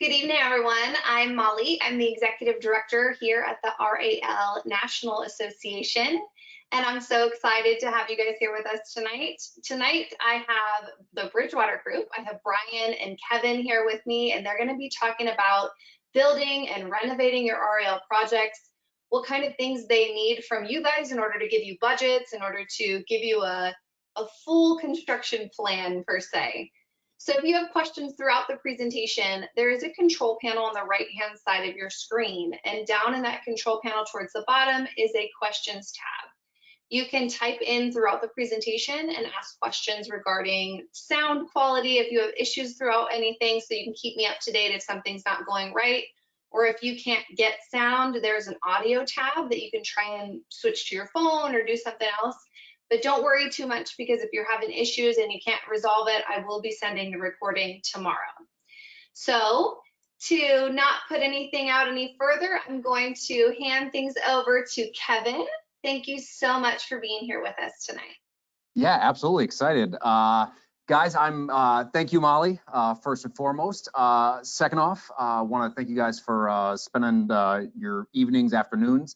Good evening, everyone. I'm Molly. I'm the Executive Director here at the RAL National Association, and I'm so excited to have you guys here with us tonight. Tonight, I have the Bridgewater Group. I have Brian and Kevin here with me, and they're going to be talking about building and renovating your RAL projects, what kind of things they need from you guys in order to give you budgets, in order to give you a full construction plan, per se. So if you have questions throughout the presentation, there is a control panel on the right-hand side of your screen, and down in that control panel towards the bottom is a questions tab. You can type in throughout the presentation and ask questions regarding sound quality, if you have issues throughout anything, so you can keep me up to date if something's not going right. Or if you can't get sound, there's an audio tab that you can try and switch to your phone or do something else. But don't worry too much, because if you're having issues and you can't resolve it, I will be sending the recording tomorrow. So to not put anything out any further, I'm going to hand things over to Kevin. Thank you so much for being here with us tonight. Yeah, absolutely excited. Guys, thank you, Molly, first and foremost. Second off, I want to thank you guys for spending your evenings, afternoons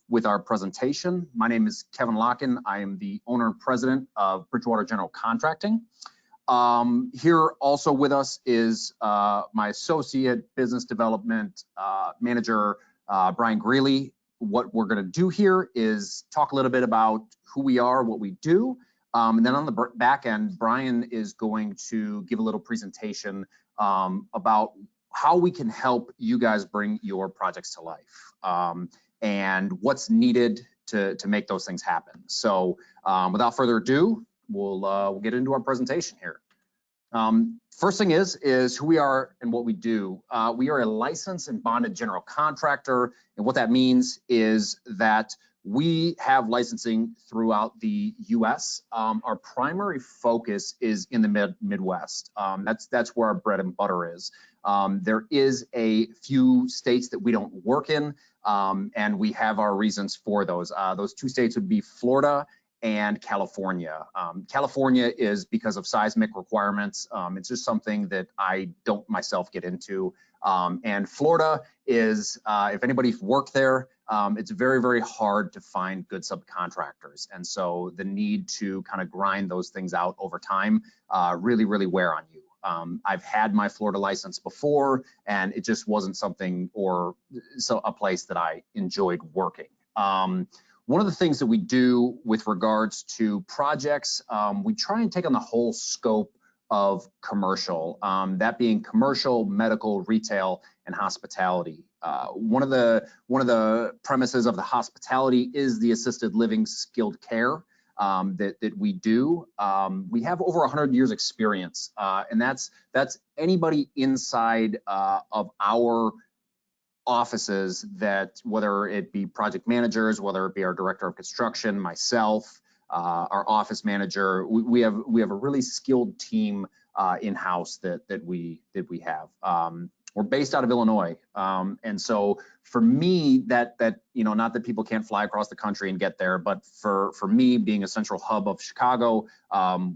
with our presentation. My name is Kevin Lochen. I am the owner and president of Bridgewater General Contracting. Here also with us is my associate business development manager, Brian Greeley. What we're going to do here is talk a little bit about who we are, what we do, and then on the back end, Brian is going to give a little presentation about how we can help you guys bring your projects to life. And what's needed to make those things happen. So without further ado, we'll get into our presentation here. First thing is who we are and what we do. We are a licensed and bonded general contractor, and what that means is that we have licensing throughout the U.S. Our primary focus is in the Midwest. That's where our bread and butter is. There is a few states that we don't work in, and we have our reasons for those. Those two states would be Florida and California. California is because of seismic requirements. It's just something that I don't myself get into. And Florida is, if anybody's worked there, it's very, very hard to find good subcontractors. And so the need to kind of grind those things out over time really, really wear on you. I've had my Florida license before, and it just wasn't something or a place that I enjoyed working. One of the things that we do with regards to projects, we try and take on the whole scope of commercial, that being commercial, medical, retail, and hospitality. One of the premises of the hospitality is the assisted living skilled care that we do. We have over 100 years experience, and that's anybody inside of our offices, that whether it be project managers, whether it be our director of construction, myself, our office manager, we have a really skilled team in-house that we have. We're based out of Illinois, and so for me, that not that people can't fly across the country and get there, but for me, being a central hub of Chicago,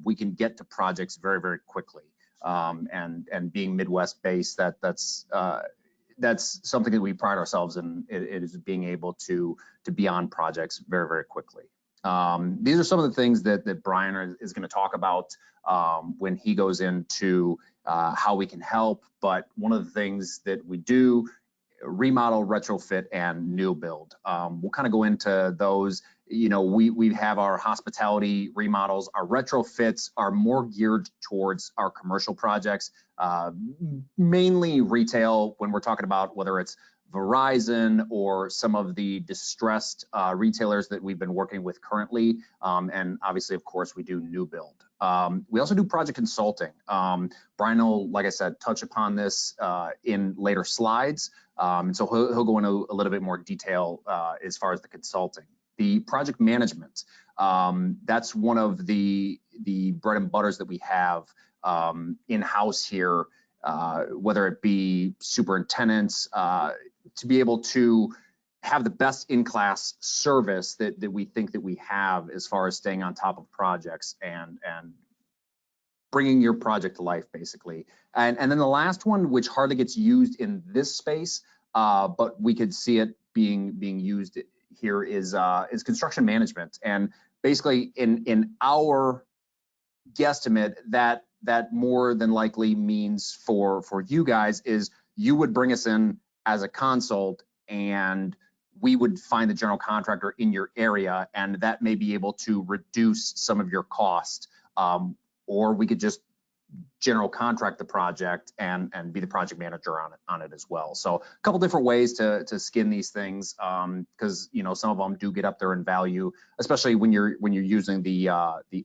we can get to projects very, very quickly. And being Midwest based, that's something that we pride ourselves in. It is being able to be on projects very, very quickly. These are some of the things that Brian is going to talk about when he goes into how we can help. But one of the things that we do, remodel, retrofit, and new build. We'll kind of go into those. We have our hospitality remodels. Our retrofits are more geared towards our commercial projects, mainly retail, when we're talking about whether it's Verizon or some of the distressed retailers that we've been working with currently. And obviously, of course, we do new build. We also do project consulting. Brian will, like I said, touch upon this in later slides. And so he'll go into a little bit more detail as far as the consulting. The project management, that's one of the bread and butters that we have in-house here, whether it be superintendents, to be able to have the best in-class service that we think that we have as far as staying on top of projects and bringing your project to life, basically. And then the last one, which hardly gets used in this space, but we could see it being used here, is construction management. And basically, in our guesstimate, that more than likely means for you guys is you would bring us in as a consult, and we would find the general contractor in your area, and that may be able to reduce some of your cost. Or we could just general contract the project and be the project manager on it as well. So a couple different ways to skin these things, because some of them do get up there in value, especially when you're using the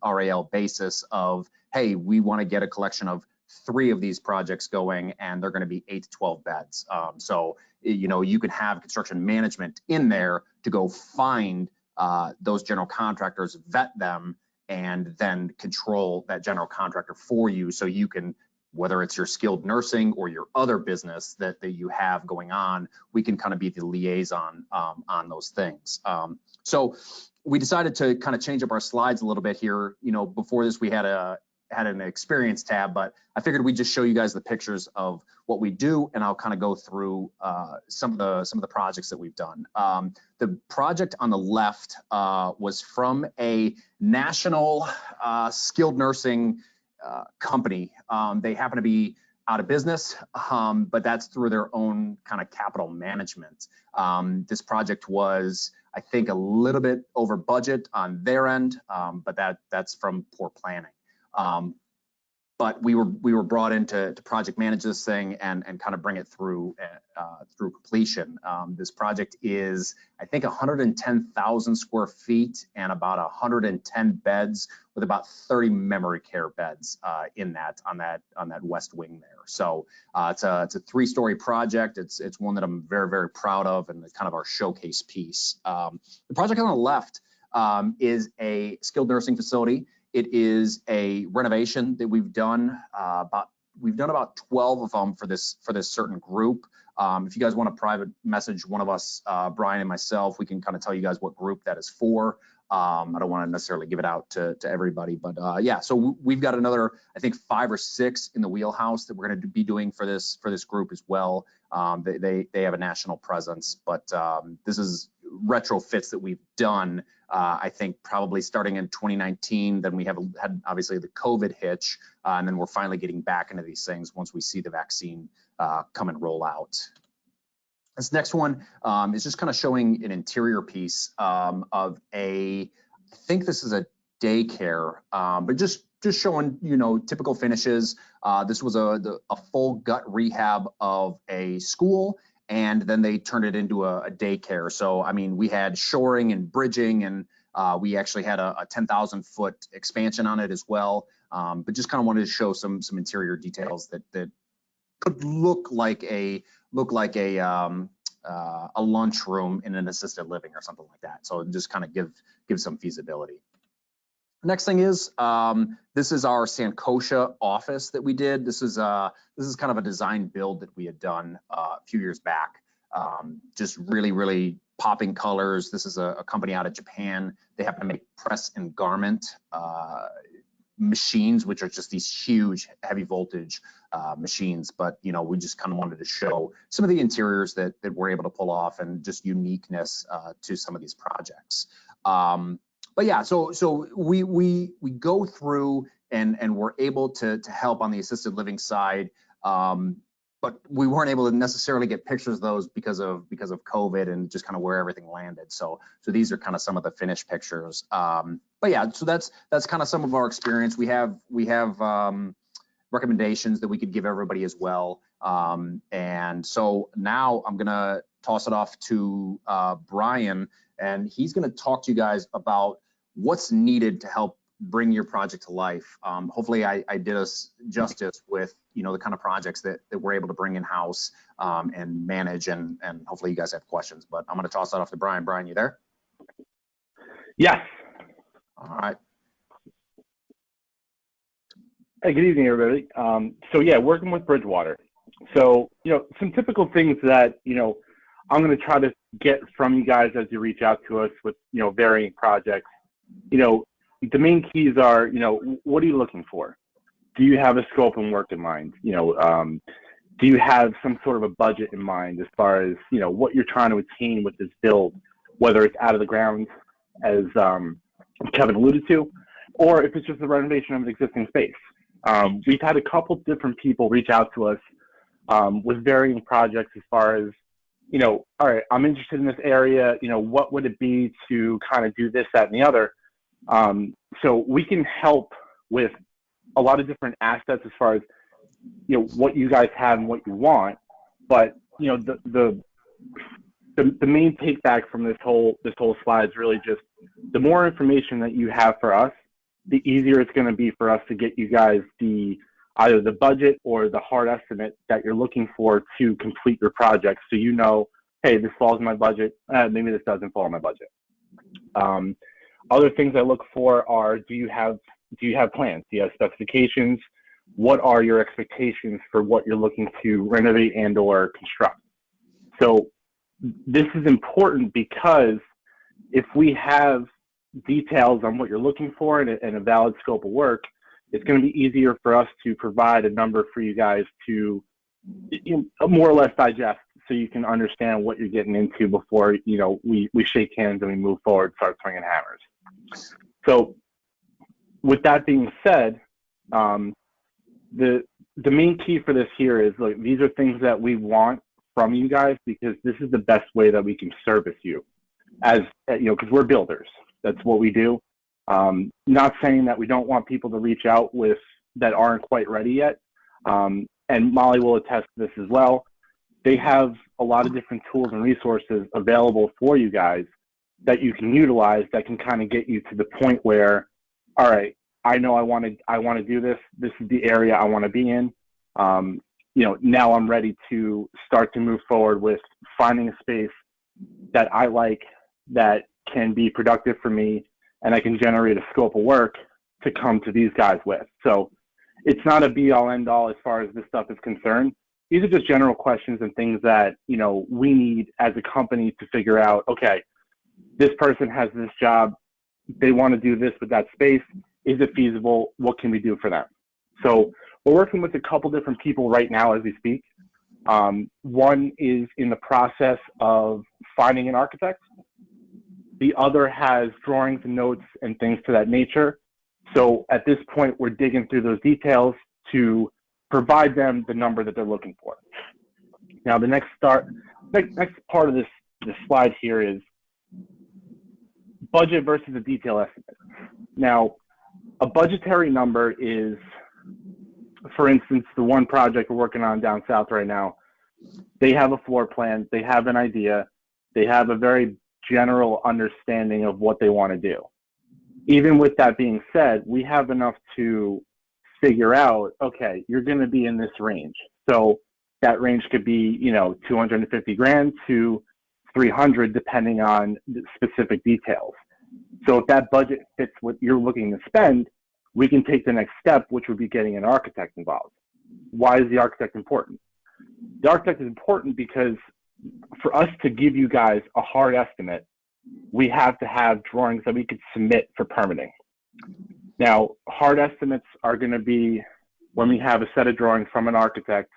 RAL basis of, hey, we want to get a collection of 3 of these projects going, and they're going to be 8 to 12 beds. So you can have construction management in there to go find those general contractors, vet them, and then control that general contractor for you, so you can, whether it's your skilled nursing or your other business that you have going on, we can kind of be the liaison on those things. So we decided to kind of change up our slides a little bit here. Before this we had an experience tab, but I figured we'd just show you guys the pictures of what we do, and I'll kind of go through some of the projects that we've done. The project on the left was from a national skilled nursing company. They happen to be out of business, but that's through their own kind of capital management. This project was, I think, a little bit over budget on their end, but that's from poor planning. But we were brought in to project manage this thing and kind of bring it through completion. This project is, I think, 110,000 square feet and about 110 beds, with about 30 memory care beds on that west wing there. So it's a 3-story project. It's one that I'm very, very proud of, and it's kind of our showcase piece. The project on the left is a skilled nursing facility. It is a renovation that we've done. We've done about 12 of them for this certain group. If you guys want to private message one of us, Brian and myself, we can kind of tell you guys what group that is for. I don't want to necessarily give it out to everybody, but yeah. So we've got another, I think, 5 or 6 in the wheelhouse that we're going to be doing for this group as well. They have a national presence, but this is retrofits that we've done. I think probably starting in 2019. Then we had obviously the COVID hitch, and then we're finally getting back into these things once we see the vaccine come and roll out. This next one is just kind of showing an interior piece of I think this is a daycare, but just showing typical finishes. This was a full gut rehab of a school, and then they turned it into a daycare. So I mean, we had shoring and bridging, and we actually had a 10,000 foot expansion on it as well. But just kind of wanted to show some interior details that could look like a lunchroom in an assisted living or something like that. So just kind of give some feasibility. Next thing is this is our Sankosha office that we did. This is kind of a design build that we had done a few years back. Just really popping colors. This is a company out of Japan. They happen to make press and garment machines, which are just these huge heavy voltage machines. But we just kind of wanted to show some of the interiors that we're able to pull off, and just uniqueness to some of these projects. But yeah, so we go through and we're able to help on the assisted living side, but we weren't able to necessarily get pictures of those because of COVID and just kind of where everything landed. So these are kind of some of the finished pictures. But yeah, so that's kind of some of our experience. We have recommendations that we could give everybody as well. And so now I'm gonna toss it off to Brian, and he's gonna talk to you guys about what's needed to help bring your project to life. Hopefully I did us justice with the kind of projects that we're able to bring in-house and manage, and hopefully you guys have questions, but I'm going to toss that off to Brian. Brian, you there? Yes. All right. Hey, good evening, everybody. So yeah, working with Bridgewater. So, some typical things that, I'm going to try to get from you guys as you reach out to us with, varying projects. The main keys are, what are you looking for? do you have a scope and work in mind? Do you have some sort of a budget in mind as far as, what you're trying to attain with this build, whether it's out of the ground, as Kevin alluded to, or if it's just a renovation of an existing space. We've had a couple different people reach out to us with varying projects as far as, all right, I'm interested in this area, what would it be to kind of do this, that, and the other? So we can help with a lot of different assets as far as, what you guys have and what you want. But, the main take back from this whole slide is really just the more information that you have for us, the easier it's going to be for us to get you guys either the budget or the hard estimate that you're looking for to complete your project. So, hey, this falls in my budget. Maybe this doesn't fall in my budget. Other things I look for are, do you have plans? Do you have specifications? What are your expectations for what you're looking to renovate and or construct? So this is important because if we have details on what you're looking for and a valid scope of work, it's going to be easier for us to provide a number for you guys to more or less digest, so you can understand what you're getting into before we shake hands and we move forward, start swinging hammers. So with that being said, the main key for this here is, look, these are things that we want from you guys because this is the best way that we can service you, as because we're builders. That's what we do. Not saying that we don't want people to reach out with that aren't quite ready yet. And Molly will attest to this as well. They have a lot of different tools and resources available for you guys that you can utilize that can kind of get you to the point where, all right, I know I want to do this. This is the area I want to be in. Now I'm ready to start to move forward with finding a space that I like, that can be productive for me, and I can generate a scope of work to come to these guys with. So it's not a be-all, end-all as far as this stuff is concerned. These are just general questions and things that, we need as a company to figure out, okay, this person has this job. They want to do this with that space. Is it feasible? What can we do for them? So we're working with a couple different people right now as we speak. One is in the process of finding an architect. The other has drawings and notes and things to that nature. So at this point, we're digging through those details to provide them the number that they're looking for. Now, the next part of this slide here is budget versus a detail estimate. Now, a budgetary number is, for instance, the one project we're working on down south right now. They have a floor plan, they have an idea, they have a very general understanding of what they want to do. Even with that being said, we have enough to figure out, okay, you're going to be in this range. So that range could be, 250 grand to 300, depending on the specific details. So if that budget fits what you're looking to spend, we can take the next step, which would be getting an architect involved. Why is the architect important? The architect is important because for us to give you guys a hard estimate, we have to have drawings that we could submit for permitting. Now, hard estimates are going to be when we have a set of drawings from an architect,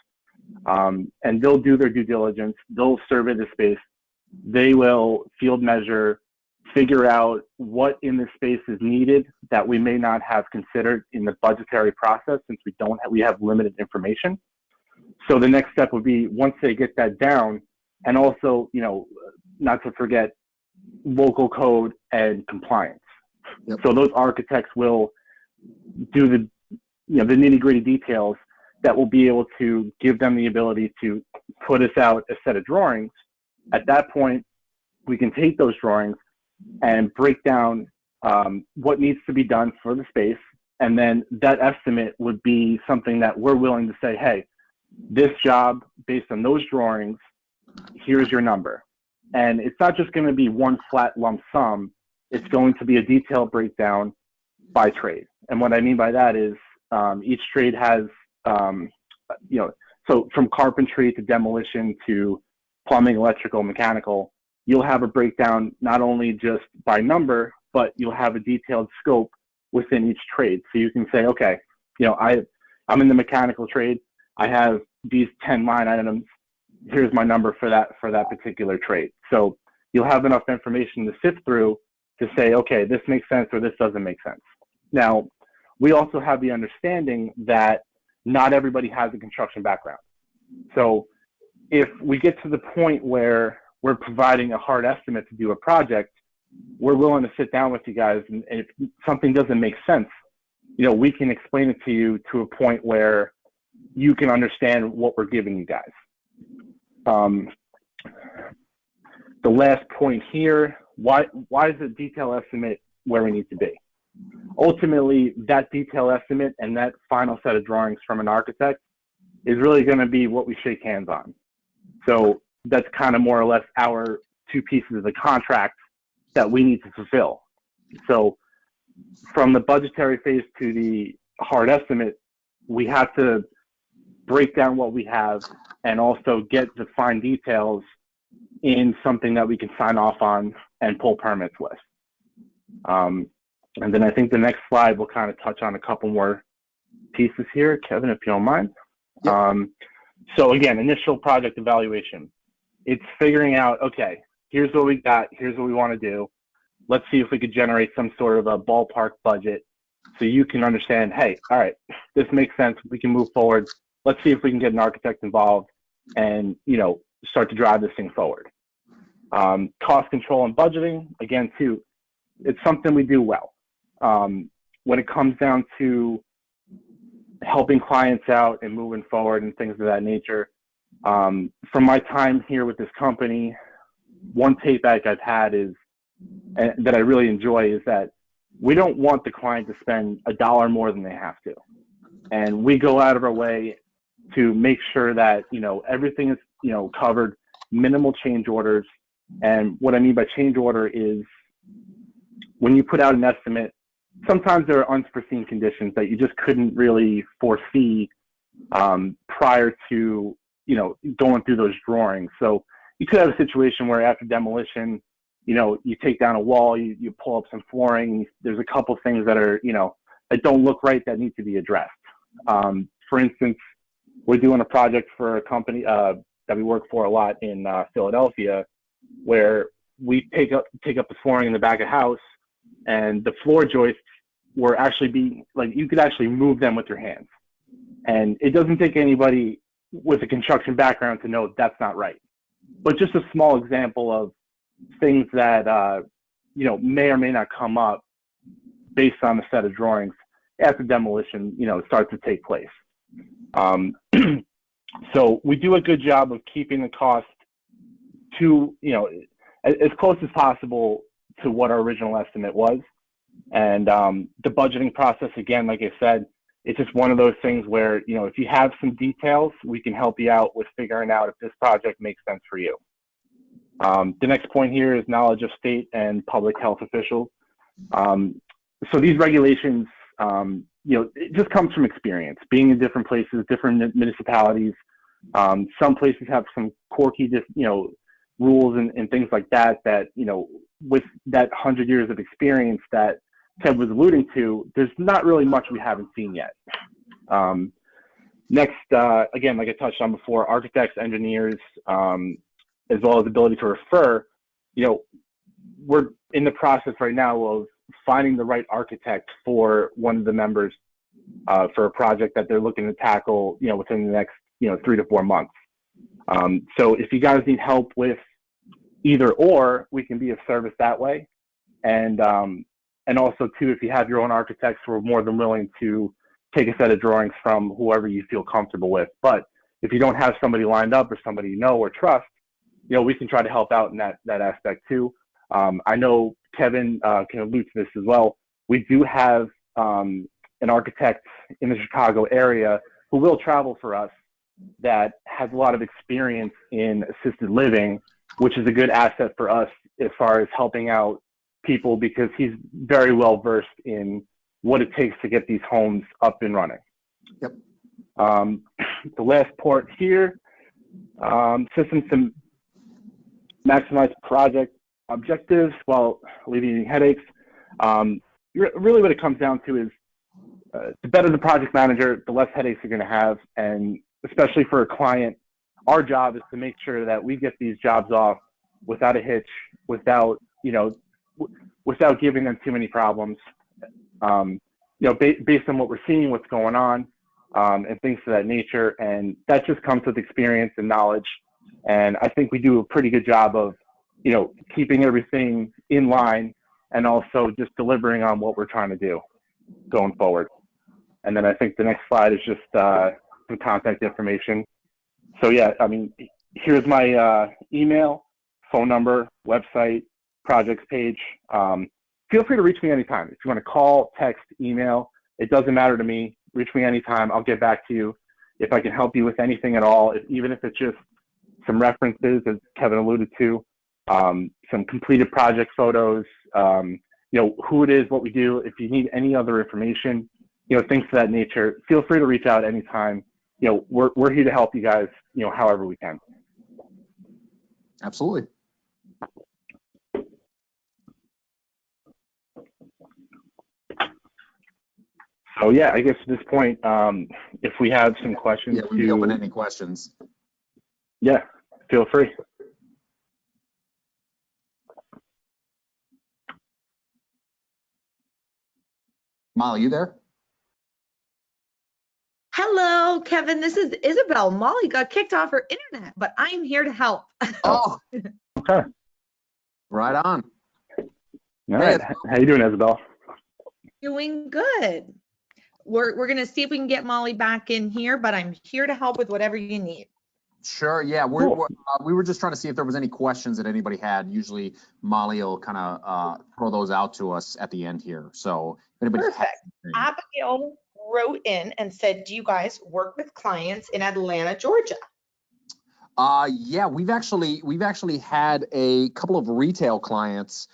and they'll do their due diligence, they'll survey the space, they will field measure, figure out what in the space is needed that we may not have considered in the budgetary process, since we have limited information. So the next step would be, once they get that down, and also, not to forget local code and compliance. Yep. So those architects will do the nitty-gritty details that will be able to give them the ability to put us out a set of drawings. At that point, we can take those drawings and break down what needs to be done for the space. And then that estimate would be something that we're willing to say, hey, this job, based on those drawings, here's your number. And it's not just going to be one flat lump sum. It's going to be a detailed breakdown by trade. And what I mean by that is each trade has, so from carpentry to demolition to plumbing, electrical, mechanical, you'll have a breakdown not only just by number, but you'll have a detailed scope within each trade. So you can say, okay, I'm in the mechanical trade. I have these 10 line items. Here's my number for that particular trade. So you'll have enough information to sift through to say, okay, this makes sense or this doesn't make sense. Now, we also have the understanding that not everybody has a construction background. So if we get to the point where we're providing a hard estimate to do a project, we're willing to sit down with you guys, and if something doesn't make sense, you know, we can explain it to you to a point where you can understand what we're giving you guys. The last point here, why is the detail estimate where we need to be? Ultimately, that detail estimate and that final set of drawings from an architect is really going to be what we shake hands on. So that's kind of more or less our two pieces of the contract that we need to fulfill. So from the budgetary phase to the hard estimate, we have to break down what we have and also get the fine details in something that we can sign off on and pull permits with. And then I think the next slide will kind of touch on a couple more pieces here, Kevin, if you don't mind. Yep. So again, initial project evaluation. It's figuring out, okay, here's what we got, here's what we want to do. Let's see if we could generate some sort of a ballpark budget so you can understand, hey, all right, this makes sense, we can move forward. Let's see if we can get an architect involved and, you know, start to drive this thing forward. Cost control and budgeting, again, too, it's something we do well. When it comes down to helping clients out and moving forward and things of that nature, from my time here with this company, one take back I've had is, and that I really enjoy, is that we don't want the client to spend $1 more than they have to. And we go out of our way to make sure that, you know, everything is, you know, covered, minimal change orders. And what I mean by change order is when you put out an estimate, sometimes there are unforeseen conditions that you just couldn't really foresee prior to, you know, going through those drawings. So you could have a situation where after demolition, you know, you take down a wall, you pull up some flooring, there's a couple things that are, you know, that don't look right that need to be addressed. For instance, we're doing a project for a company that we work for a lot in Philadelphia, where we take up the flooring in the back of house, and the floor joists were actually being, like, you could actually move them with your hands. And it doesn't take anybody with a construction background to know that's not right. But just a small example of things that, you know, may or may not come up based on the set of drawings after demolition, you know, starts to take place. So we do a good job of keeping the cost to, you know, as close as possible to what our original estimate was. And the budgeting process, again, like I said, it's just one of those things where, you know, if you have some details, we can help you out with figuring out if this project makes sense for you. The next point here is knowledge of state and public health officials. So these regulations, you know, it just comes from experience, being in different places, different municipalities. Some places have some quirky, you know, rules and things like that, that, you know, with that 100 years of experience that Ted was alluding to, there's not really much we haven't seen yet. Next, again, like I touched on before, architects, engineers, as well as ability to refer. You know, we're in the process right now of finding the right architect for one of the members for a project that they're looking to tackle, you know, within the next, you know, 3 to 4 months. So if you guys need help with either or, we can be of service that way. And also too, if you have your own architects, we're more than willing to take a set of drawings from whoever you feel comfortable with. But if you don't have somebody lined up or somebody you know or trust, you know, we can try to help out in that aspect too. I know Kevin can allude to this as well. We do have an architect in the Chicago area who will travel for us that has a lot of experience in assisted living, which is a good asset for us as far as helping out people, because he's very well versed in what it takes to get these homes up and running. Yep. The last part here, systems to maximize project objectives while alleviating headaches. Really what it comes down to is the better the project manager, the less headaches you're going to have. And especially for a client, our job is to make sure that we get these jobs off without a hitch, without, without giving them too many problems. Based on what we're seeing, what's going on, and things of that nature. And that just comes with experience and knowledge. And I think we do a pretty good job of, keeping everything in line and also just delivering on what we're trying to do going forward. And then I think the next slide is just some contact information. So yeah, I mean, here's my email, phone number, website, projects page. Feel free to reach me anytime. If you want to call, text, email, it doesn't matter to me. Reach me anytime. I'll get back to you. If I can help you with anything at all, even if it's just some references, as Kevin alluded to, some completed project photos, who it is, what we do. If you need any other information, things of that nature, feel free to reach out anytime. We're here to help you guys, however we can. Absolutely. So yeah, I guess at this point, if we have some questions, we can open any questions. Yeah, feel free. Molly, you there? Hello, Kevin. This is Isabel. Molly got kicked off her internet, but I'm here to help. Oh, okay. Right on. All right. How you doing, Isabel? Doing good. We're going to see if we can get Molly back in here, but I'm here to help with whatever you need. Sure. Yeah, we were just trying to see if there was any questions that anybody had. Usually Molly will kind of throw those out to us at the end here. So if anybody Perfect. Abigail wrote in and said, do you guys work with clients in Atlanta, Georgia? Yeah, we've actually had a couple of retail clients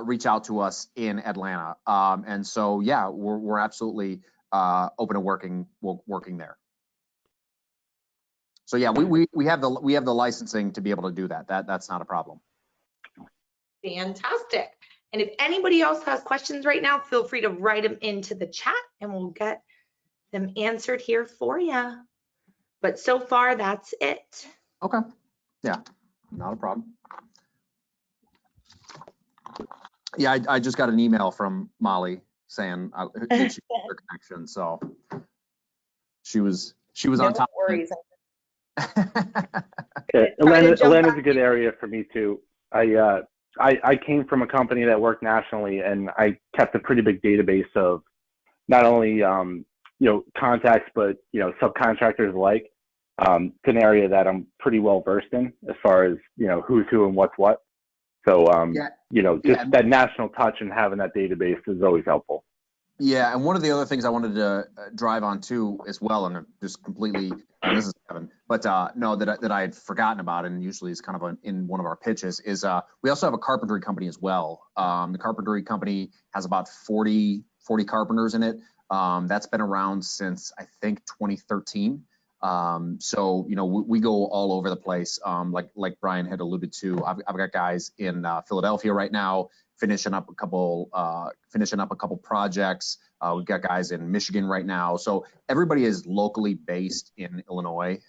reach out to us in Atlanta. And so yeah, we're absolutely open to working there. So yeah, we have the licensing to be able to do that. That's not a problem. Fantastic. And if anybody else has questions right now, feel free to write them into the chat and we'll get them answered here for you. But so far, that's it. Okay. Yeah, not a problem. Yeah, I just got an email from Molly saying that she had her connection, so she was on top. No worries. Okay. Atlanta's a good area for me too. I came from a company that worked nationally, and I kept a pretty big database of not only contacts, but subcontractors alike. It's an area that I'm pretty well versed in as far as who's who and what's what. So that national touch and having that database is always helpful. Yeah, and one of the other things I wanted to drive on too as well, and just completely, this is Kevin, but no, that I had forgotten about, and usually is kind of in one of our pitches, is we also have a carpentry company as well. The carpentry company has about 40 carpenters in it. That's been around since I think 2013. So we go all over the place. Like Brian had alluded to, I've got guys in Philadelphia right now finishing up a couple projects. We've got guys in Michigan right now. So everybody is locally based in Illinois.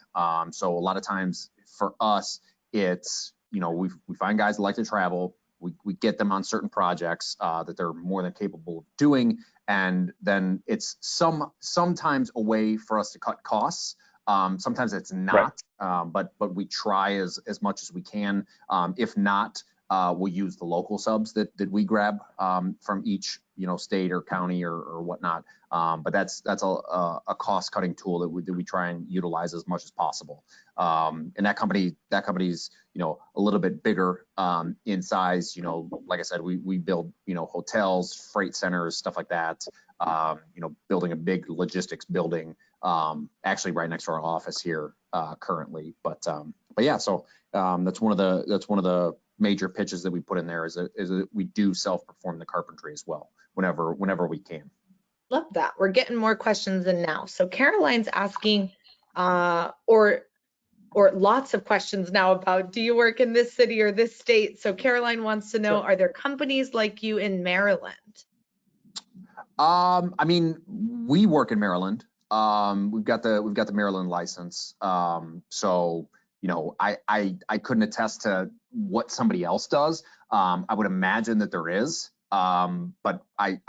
So a lot of times for us, it's we find guys that like to travel. We get them on certain projects that they're more than capable of doing, and then it's sometimes a way for us to cut costs. Sometimes it's not, right. But we try as much as we can. If not, we'll use the local subs that we grab from each state or county or whatnot. But that's a cost cutting tool that we try and utilize as much as possible. And that company's a little bit bigger in size. Like I said, we build hotels, freight centers, stuff like that. Building a big logistics building, actually right next to our office here currently. But yeah, so that's one of the major pitches that we put in there is that we do self-perform the carpentry as well whenever we can. Love that. We're getting more questions in now. So Caroline's asking, or lots of questions now about, do you work in this city or this state? So Caroline wants to know, are there companies like you in Maryland? I mean, we work in Maryland. We've got the Maryland license. So, you know, I couldn't attest to what somebody else does. I would imagine that there is, but I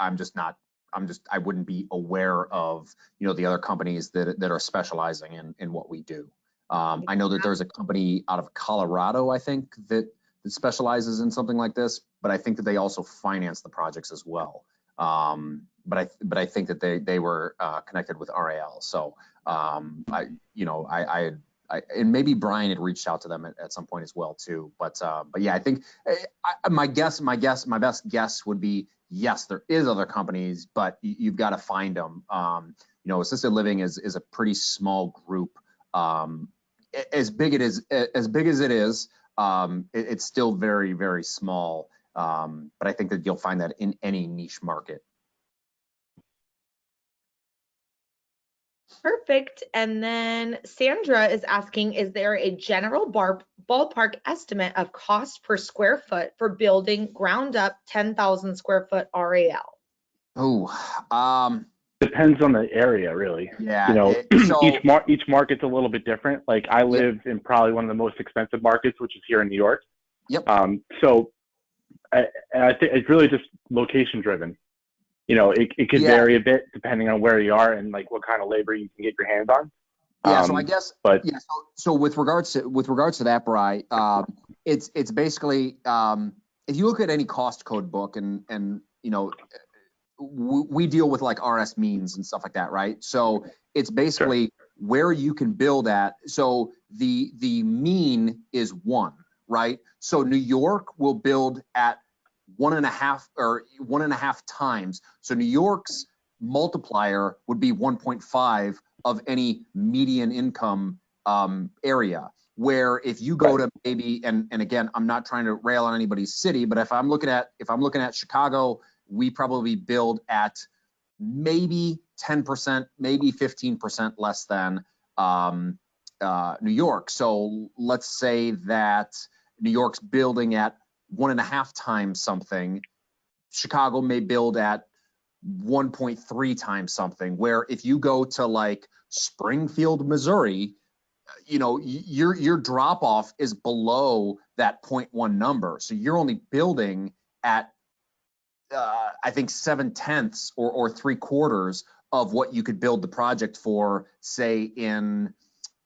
wouldn't be aware of, you know, the other companies that are specializing in what we do. I know that there's a company out of Colorado, I think, that specializes in something like this, but I think that they also finance the projects as well. But I think that they were connected with RAL. So and maybe Brian had reached out to them at some point as well too. But yeah, I think my best guess would be yes, there is other companies, but you've got to find them. You know, assisted living is a pretty small group. As big as it is, it's still very, very small. But I think that you'll find that in any niche market. Perfect. And then Sandra is asking, is there a general ballpark estimate of cost per square foot for building ground up 10,000 square foot RAL? Oh, Depends on the area, really. yeah. You know, So each market's a little bit different. Like I live in probably one of the most expensive markets, which is here in New York. Yep. So I think it's really just location driven. You know, it could vary a bit depending on where you are and like what kind of labor you can get your hands on. Yeah, so I guess, but yeah. So with regards to that, Bri, it's basically if you look at any cost code book and you know, we deal with like RS means and stuff like that, right? So it's basically where you can build at. So the mean is 1, right? So New York will build at 1.5 times. So New York's multiplier would be 1.5 of any median income area. Where if you go to maybe, and again, I'm not trying to rail on anybody's city, but if I'm looking at Chicago, we probably build at maybe 10%, maybe 15% less than New York. So let's say that New York's building at 1.5 times something. Chicago may build at 1.3 times something, where if you go to like Springfield, Missouri, you know, your drop off is below that 0.1 number. So you're only building at I think 7/10 or 3/4 of what you could build the project for, say in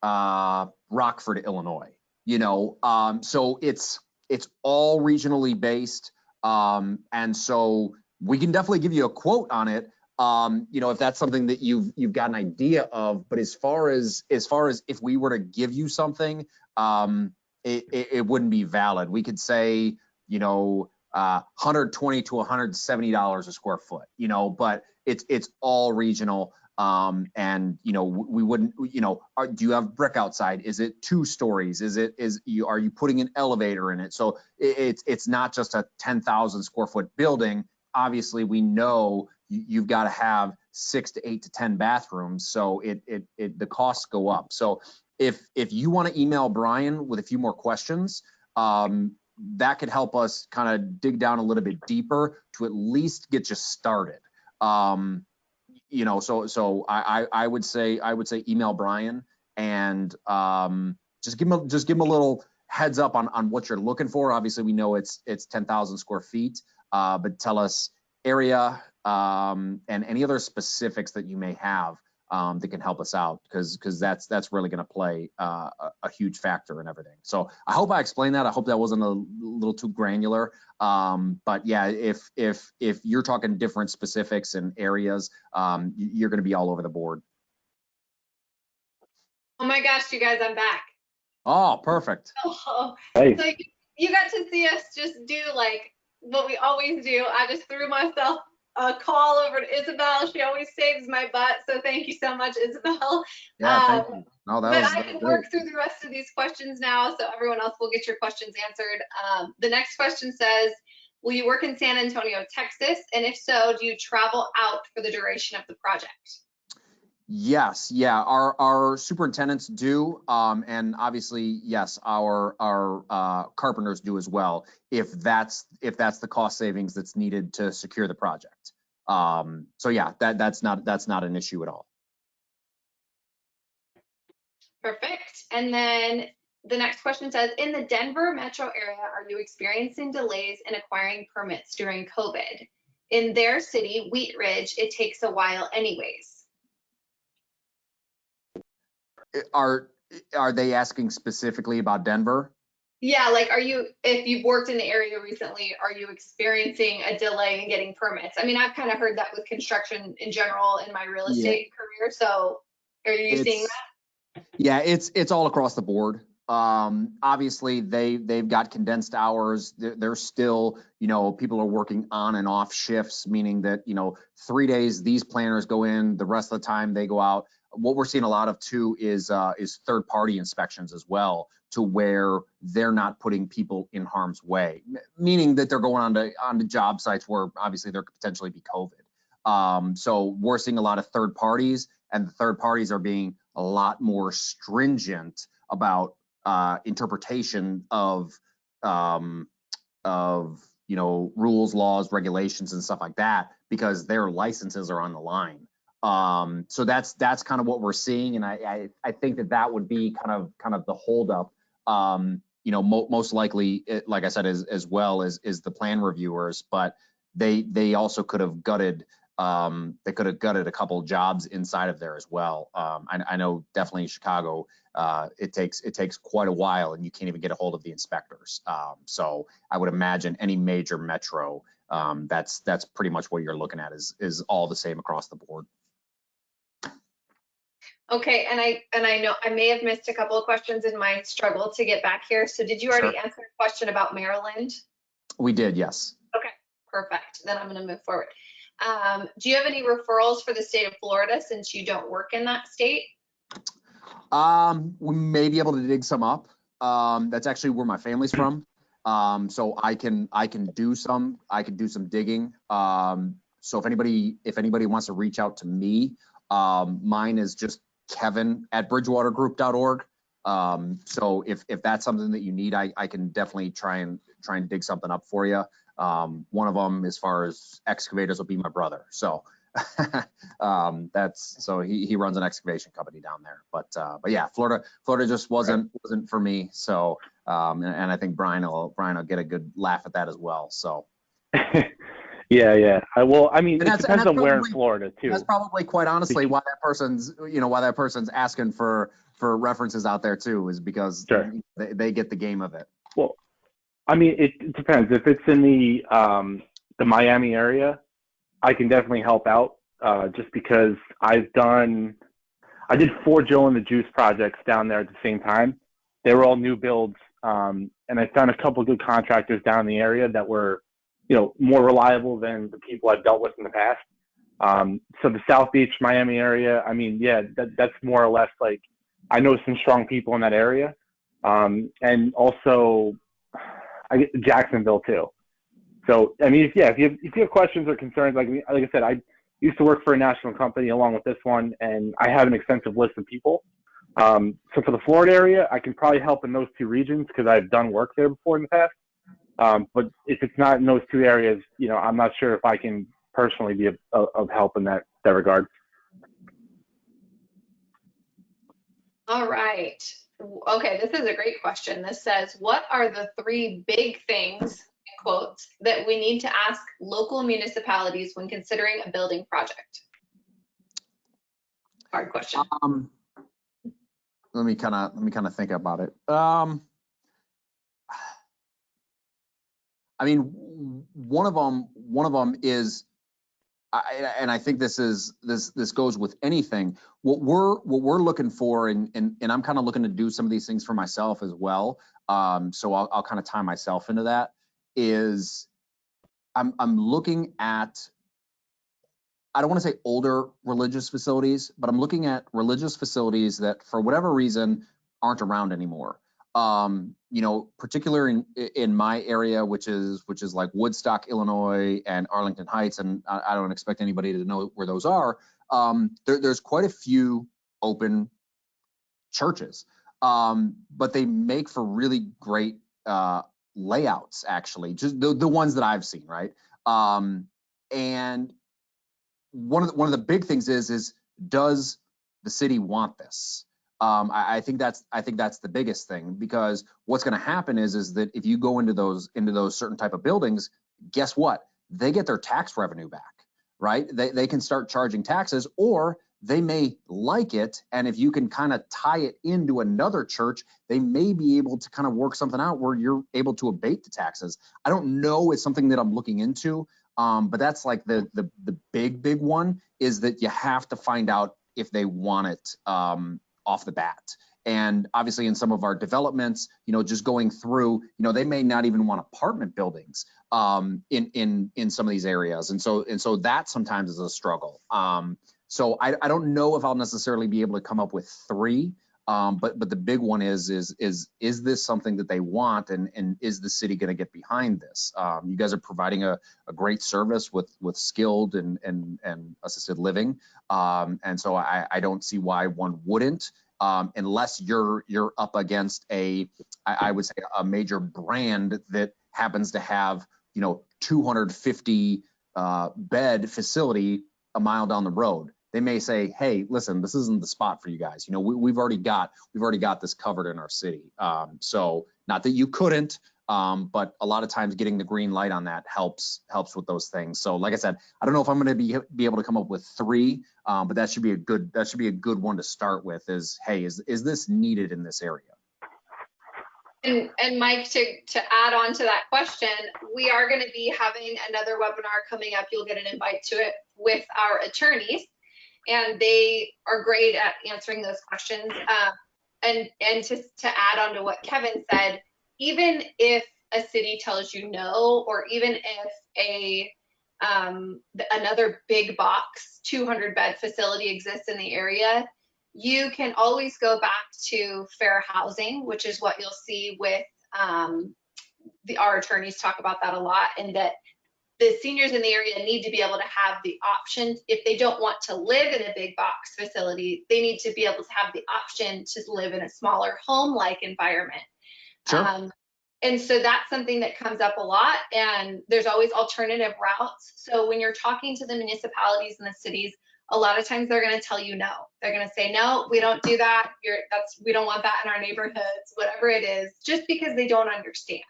Rockford, Illinois. You know, so it's all regionally based, and so we can definitely give you a quote on it. You know, if that's something that you've got an idea of. But as far as if we were to give you something, it wouldn't be valid. We could say, you know, $120 to $170 a square foot, you know, but it's all regional. And you know, we wouldn't, you know, do you have brick outside? Is it 2 stories? Are you putting an elevator in it? So it's not just a 10,000 square foot building. Obviously we know you've got to have 6 to 8 to 10 bathrooms. So the costs go up. So if you want to email Brian with a few more questions, that could help us kind of dig down a little bit deeper to at least get you started. You know, so I would say email Brian and just give him a little heads up on what you're looking for. Obviously, we know it's 10,000 square feet, but tell us area and any other specifics that you may have that can help us out, because that's really going to play a huge factor in everything. So I hope I explained that. I hope that wasn't a little too granular. But yeah, if you're talking different specifics and areas, you're going to be all over the board. Oh my gosh, you guys, I'm back. Oh, perfect. Oh, Hey. so you got to see us just do like what we always do. I just threw myself a call over to Isabel. She always saves my butt. So thank you so much, Isabel. Yeah, thank you. No, But I can work through the rest of these questions now, so everyone else will get your questions answered. The next question says, will you work in San Antonio, Texas? And if so, do you travel out for the duration of the project? Yes, yeah, our superintendents do, and obviously, yes, our carpenters do as well, if that's the cost savings that's needed to secure the project. So yeah, that's not an issue at all. Perfect. And then the next question says, in the Denver metro area, are you experiencing delays in acquiring permits during COVID? In their city, Wheat Ridge, it takes a while anyways. Are they asking specifically about Denver? Yeah, like, if you've worked in the area recently, are you experiencing a delay in getting permits? I mean, I've kind of heard that with construction in general in my real estate career. So are you seeing that? Yeah, it's all across the board. Obviously they've got condensed hours. They're still, people are working on and off shifts, meaning that, 3 days these planners go in, the rest of the time they go out. What we're seeing a lot of too is third party inspections as well, to where they're not putting people in harm's way, meaning that they're going onto job sites where obviously there could potentially be COVID. So we're seeing a lot of third parties, and the third parties are being a lot more stringent about interpretation of rules, laws, regulations, and stuff like that, because their licenses are on the line. So that's kind of what we're seeing, and I think that would be kind of the holdup. Most likely, like I said, as well as the plan reviewers, but they also could have gutted. They could have gutted a couple jobs inside of there as well. I know definitely in Chicago, it takes quite a while, and you can't even get a hold of the inspectors. So I would imagine any major metro, that's pretty much what you're looking at is all the same across the board. Okay, and I know I may have missed a couple of questions in my struggle to get back here. So did you already answer a question about Maryland? We did, yes. Okay, perfect. Then I'm going to move forward. Do you have any referrals for the state of Florida since you don't work in that state? We may be able to dig some up. That's actually where my family's from. So I can do some digging. So if anybody wants to reach out to me, mine is just kevin@bridgewatergroup.org. So if that's something that you need, I can definitely try and dig something up for you. One of them, as far as excavators, will be my brother. So he runs an excavation company down there. But yeah, Florida just wasn't for me. So and I think Brian will get a good laugh at that as well. So. Yeah. I mean, it depends on where in Florida too. That's probably, quite honestly, why that person's asking for references out there too, is because they get the game of it. Well, I mean, it depends. If it's in the Miami area, I can definitely help out. Just because I did 4 Joe and the Juice projects down there at the same time. They were all new builds, and I found a couple of good contractors down in the area that were, more reliable than the people I've dealt with in the past. So the South Beach, Miami area, I mean, yeah, that's more or less like, I know some strong people in that area. And also I get Jacksonville too. So, I mean, if you have questions or concerns, like I said, I used to work for a national company along with this one, and I have an extensive list of people. So for the Florida area, I can probably help in those 2 regions because I've done work there before in the past. But if it's not in those 2 areas, I'm not sure if I can personally be of help in that regard. All right. Okay, this is a great question. This says, what are the 3 big things, in quotes, that we need to ask local municipalities when considering a building project? Hard question. Let me kind of think about it. I mean, one of them is, and I think this goes with anything. What we're looking for, and I'm kind of looking to do some of these things for myself as well. So I'll kind of tie myself into that. Is I'm looking at, I don't want to say older religious facilities, but I'm looking at religious facilities that for whatever reason aren't around anymore. Particularly in my area, which is like Woodstock, Illinois, and Arlington Heights, and I don't expect anybody to know where those are. There's quite a few open churches, but they make for really great layouts, actually, just the ones that I've seen, right? And one of the big things is does the city want this? I think that's the biggest thing, because what's going to happen is that if you go into those certain type of buildings, guess what? They get their tax revenue back, right? They can start charging taxes, or they may like it, and if you can kind of tie it into another church, they may be able to kind of work something out where you're able to abate the taxes. I don't know, it's something that I'm looking into, but that's like the big one, is that you have to find out if they want it off the bat. And obviously in some of our developments, just going through, they may not even want apartment buildings in some of these areas, and so that sometimes is a struggle. So I don't know if I'll necessarily be able to come up with 3, but the big one is this something that they want, and is the city going to get behind this? You guys are providing a great service with skilled and assisted living, and so I don't see why one wouldn't, unless you're up against I would say a major brand that happens to have 250 bed facility a mile down the road. They may say, hey, listen, this isn't the spot for you guys. We've already got this covered in our city. So not that you couldn't, but a lot of times getting the green light on that helps with those things. So like I said, I don't know if I'm going to be able to come up with 3, but that should be a good one to start with. Is, hey, is this needed in this area? And Mike, to add on to that question, we are going to be having another webinar coming up. You'll get an invite to it with our attorneys, and they are great at answering those questions. And to add on to what Kevin said, even if a city tells you no, or even if another big box 200 bed facility exists in the area, you can always go back to fair housing, which is what you'll see with our attorneys talk about that a lot, and that the seniors in the area need to be able to have the option. If they don't want to live in a big box facility, they need to be able to have the option to live in a smaller home-like environment. Sure. And so that's something that comes up a lot, and there's always alternative routes. So when you're talking to the municipalities and the cities, a lot of times they're going to tell you no. They're going to say, no, we don't do that. We don't want that in our neighborhoods, whatever it is, just because they don't understand.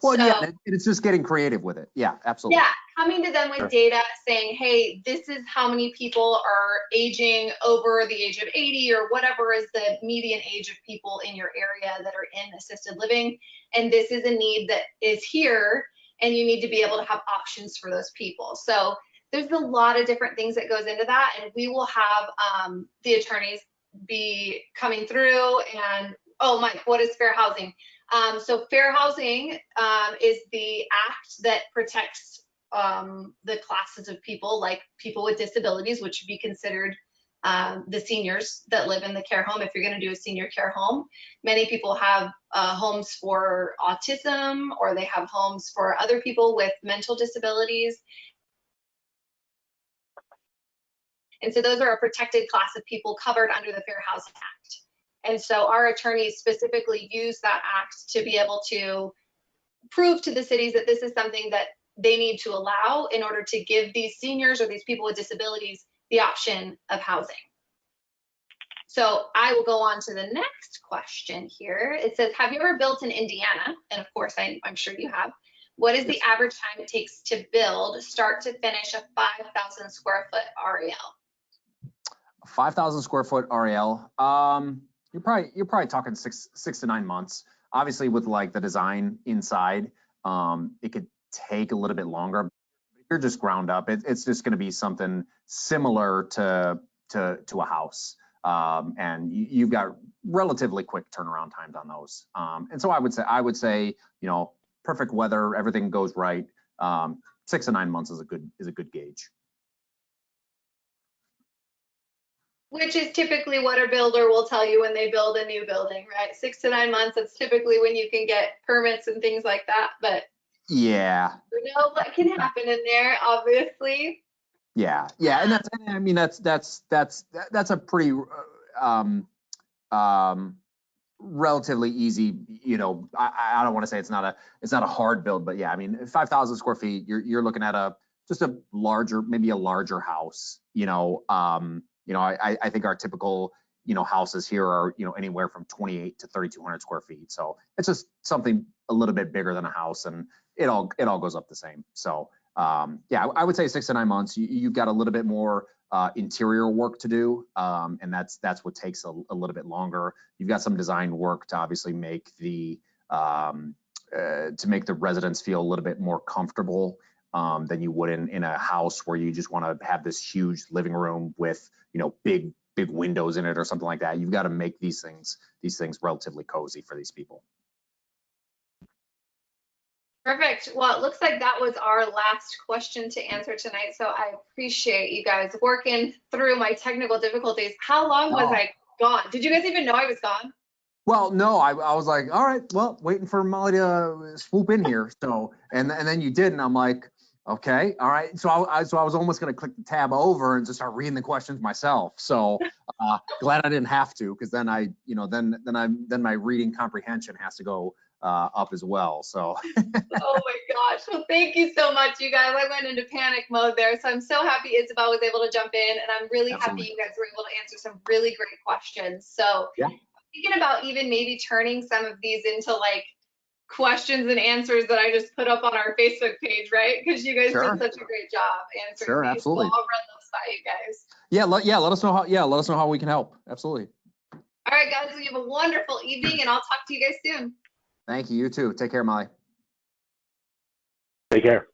Well, so, yeah, it's just getting creative with it. Yeah, absolutely. Yeah, coming to them with data saying, hey, this is how many people are aging over the age of 80, or whatever is the median age of people in your area that are in assisted living. And this is a need that is here, and you need to be able to have options for those people. So there's a lot of different things that goes into that, and we will have the attorneys be coming through. And oh, Mike, what is fair housing? So fair housing is the act that protects the classes of people, like people with disabilities, which would be considered the seniors that live in the care home. If you're going to do a senior care home, many people have homes for autism, or they have homes for other people with mental disabilities. And so those are a protected class of people covered under the Fair Housing Act. And so our attorneys specifically use that act to be able to prove to the cities that this is something that they need to allow in order to give these seniors or these people with disabilities the option of housing. So I will go on to the next question here. It says, have you ever built in Indiana? And of course, I'm sure you have. What is the average time it takes to build, start to finish, a 5,000 square foot RAL? 5,000 square foot RAL. You're probably talking six to 9 months. Obviously, with like the design inside, it could take a little bit longer. If you're just ground up, it's just going to be something similar to a house, and you've got relatively quick turnaround times on those. And so I would say, perfect weather, everything goes right. 6 to 9 months is a good gauge. Which is typically what a builder will tell you when they build a new building, right? 6 to 9 months, that's typically when you can get permits and things like that. But yeah, you know what can happen in there, obviously. Yeah, and that's a pretty relatively easy. I don't want to say it's not a hard build, but yeah, I mean, 5,000 square feet, you're looking at a just a larger, maybe a larger house. I think our typical, houses here are, anywhere from 28 to 3,200 square feet. So it's just something a little bit bigger than a house, and it all goes up the same. So yeah, I would say 6 to 9 months. You've got a little bit more interior work to do, and that's what takes a little bit longer. You've got some design work to obviously make the residents feel a little bit more comfortable than you would in a house where you just want to have this huge living room with big windows in it or something like that. You've got to make these things relatively cozy for these people. Perfect. Well, it looks like that was our last question to answer tonight. So I appreciate you guys working through my technical difficulties. How long was I gone? Did you guys even know I was gone? Well, no, I was like, all right, well, waiting for Molly to swoop in here. So, and then you did, and I'm like, okay, all right. So I was almost going to click the tab over and just start reading the questions myself. So glad I didn't have to, because then then my reading comprehension has to go up as well. So. Oh my gosh. Well, thank you so much, you guys. I went into panic mode there. So I'm so happy Isabel was able to jump in, and I'm really happy you guys were able to answer some really great questions. So yeah. I'm thinking about even maybe turning some of these into like questions and answers that I just put up on our Facebook page, right? Because you guys did such a great job answering. Sure, these. absolutely. So I'll run those by you guys. Let us know how we can help. Absolutely. All right, guys. You have a wonderful evening, and I'll talk to you guys soon. Thank you. You too. Take care, Molly. Take care.